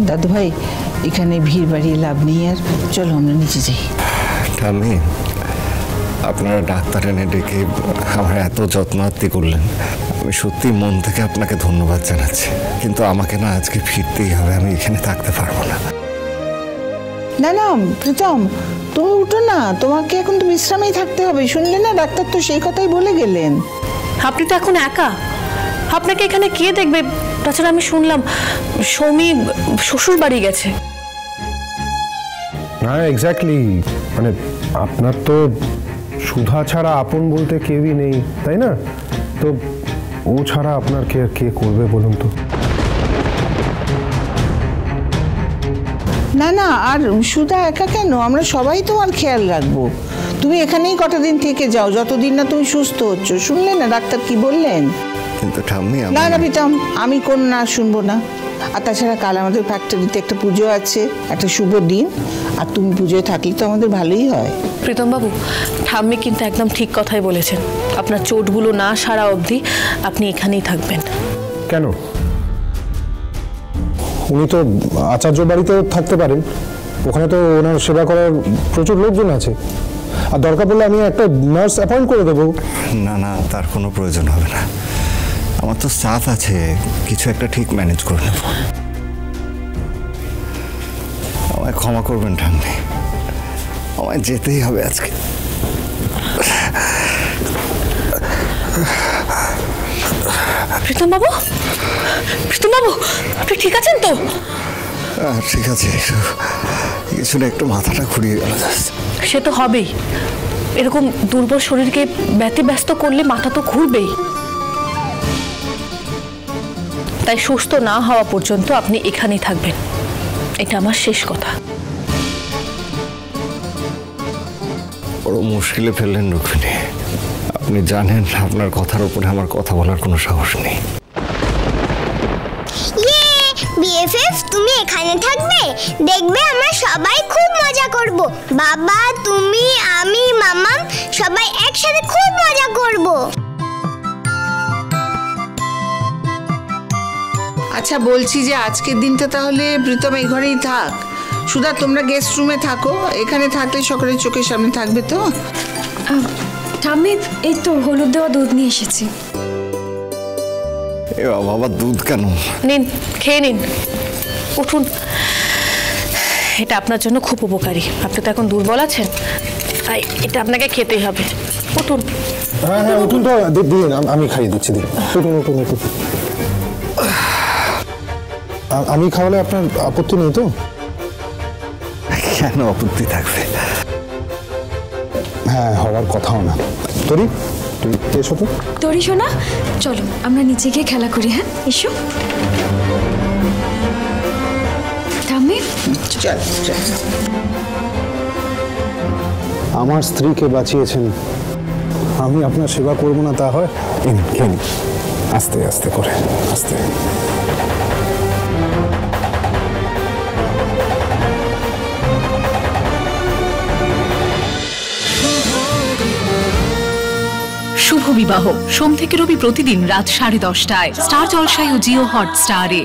দাদু ভাই এখানে ভিড় বাড়িয়ে লাভ নেই, আর চলো আমরা নিচে যাই। আমি আপনারা ডাক্তার এনে ডেকে আমার এত যত্নার্থী করলেন, আমি সত্যি মন থেকে আপনাকে ধন্যবাদ জানাচ্ছি। কিন্তু আমাকে না আজকে ফিরতেই হবে, আমি এখানে থাকতে পারবো না। না না প্রীতম, তুমি উঠো না, তোমাকে এখন তো বিশ্রামেই থাকতে হবে। শুনলে না, ডাক্তার তো সেই কথাই বলে গেলেন। আপনি তো এখন একা, আপনাকে এখানে কে দেখবে? তাছাড়া আমি শুনলাম সৌমি শ্বশুর বাড়ি গেছে। হ্যাঁ এক্স্যাক্টলি, মানে আপনার তো সুধা ছাড়া আপন বলতে কেউই নেই, তাই না? তো ও ছাড়া আপনার কে করবে বলুন তো? না না, আর সুধা একা কেন, আমরা সবাই তোমার খেয়াল রাখবো। তুমি এখানেই কটা দিন থেকে যাও, যতদিন না তুমি সুস্থ হচ্ছ। শুনলে না ডাক্তার কি বললেন? কিন্তু ঠাম্মি, না না প্রীতম, আমি কোন না শুনবো না। আর তাছাড়া কাল আমাদের ফ্যাক্টরিতে একটা পুজো আছে, একটা শুভ দিন, আর তুমি পুজোয় থাকলে তো আমাদের ভালোই হয়। প্রীতম বাবু, ঠাম্মি কিন্তু একদম ঠিক কথাই বলেছেন। আপনার চোটগুলো না সারা অবধি আপনি এখানেই থাকবেন। কেন? উনি তো আচার্য বাড়িতে থাকতে পারেন, ওখানে তো ওনার সেবা করার প্রচুর লোকজন আছে। আর দরকার পড়লে আমি একটা নার্স অ্যাপয়েন্ট করে দেবো। না না, তার কোনো প্রয়োজন হবে না, আমার তো স্টাফ আছে, কিছু একটা ঠিক ম্যানেজ করে নেব। আমায় ক্ষমা করবেন ঠাম্মি, আমায় যেতেই হবে আজকে। প্রীতম বাবু, প্রীতম বাবু, আপনি ঠিক আছেন তো? ঠিক আছে, কিছু না, একটু মাথাটা ঘুরিয়ে গেল। সে তো হবেই, এরকম দুর্বল শরীরকে ব্যতিব্যস্ত করলে মাথা তো ঘুরবেই। তাই সুস্থ না হওয়া পর্যন্ত আপনি এখানেই থাকবেন, এটা আমার শেষ কথা। বড় মুশকিলে ফেললেন রুক্মিণী, আপনি জানেন আপনার কথার উপরে আমার কথা বলার কোনো সাহস নেই। বিএফএফ তুমি এখানে থাকবে, দেখবে আমরা সবাই খুব মজা করব। বাবা, তুমি, আমি, মামাম সবাই একসাথে খুব মজা করব। আচ্ছা বলছি যে আজকের দিনটা তাহলে প্রীতম এই ঘরেই থাক। সুধা তোমরা গেস্ট রুমে থাকো, এখানে থাকলে সকলের চোখের সামনে থাকবে তো। ঠাম্মি, এই তো হলুদ দেওয়া দুধ নিয়ে এসেছি। এ বাবা, দুধ কেন? নিন, খেয়ে নিন, উঠুন, এটা আপনার জন্য খুব উপকারী। আপনি তো এখন দুর্বল আছেন, তাই এটা আপনাকে খেতেই হবে। উঠুন। হ্যাঁ হ্যাঁ উঠুন তো, দিন আমি খাইয়ে দিচ্ছি। দিন, উঠুন উঠুন উঠুন। আমি খাওয়ালে আপনার আপত্তি নেই তো? কেন আপত্তি থাকবে? হ্যাঁ, হওয়ার কথাও না। তরি, তুই এসো তো। তরি শোনা, চলো আমরা নিচে গিয়ে খেলা করি। হ্যাঁ এসো। ঠাম্মি চল চল। আমার স্ত্রীকে বাঁচিয়েছেন, আমি আপনার সেবা করবো না তা হয়? খেয়ে নিন, আস্তে আস্তে করে, আস্তে। শুভ বিবাহ সোম থেকে রবি প্রতিদিন রাত 10:30টায় স্টার জলসায় ও জিও হটস্টারে।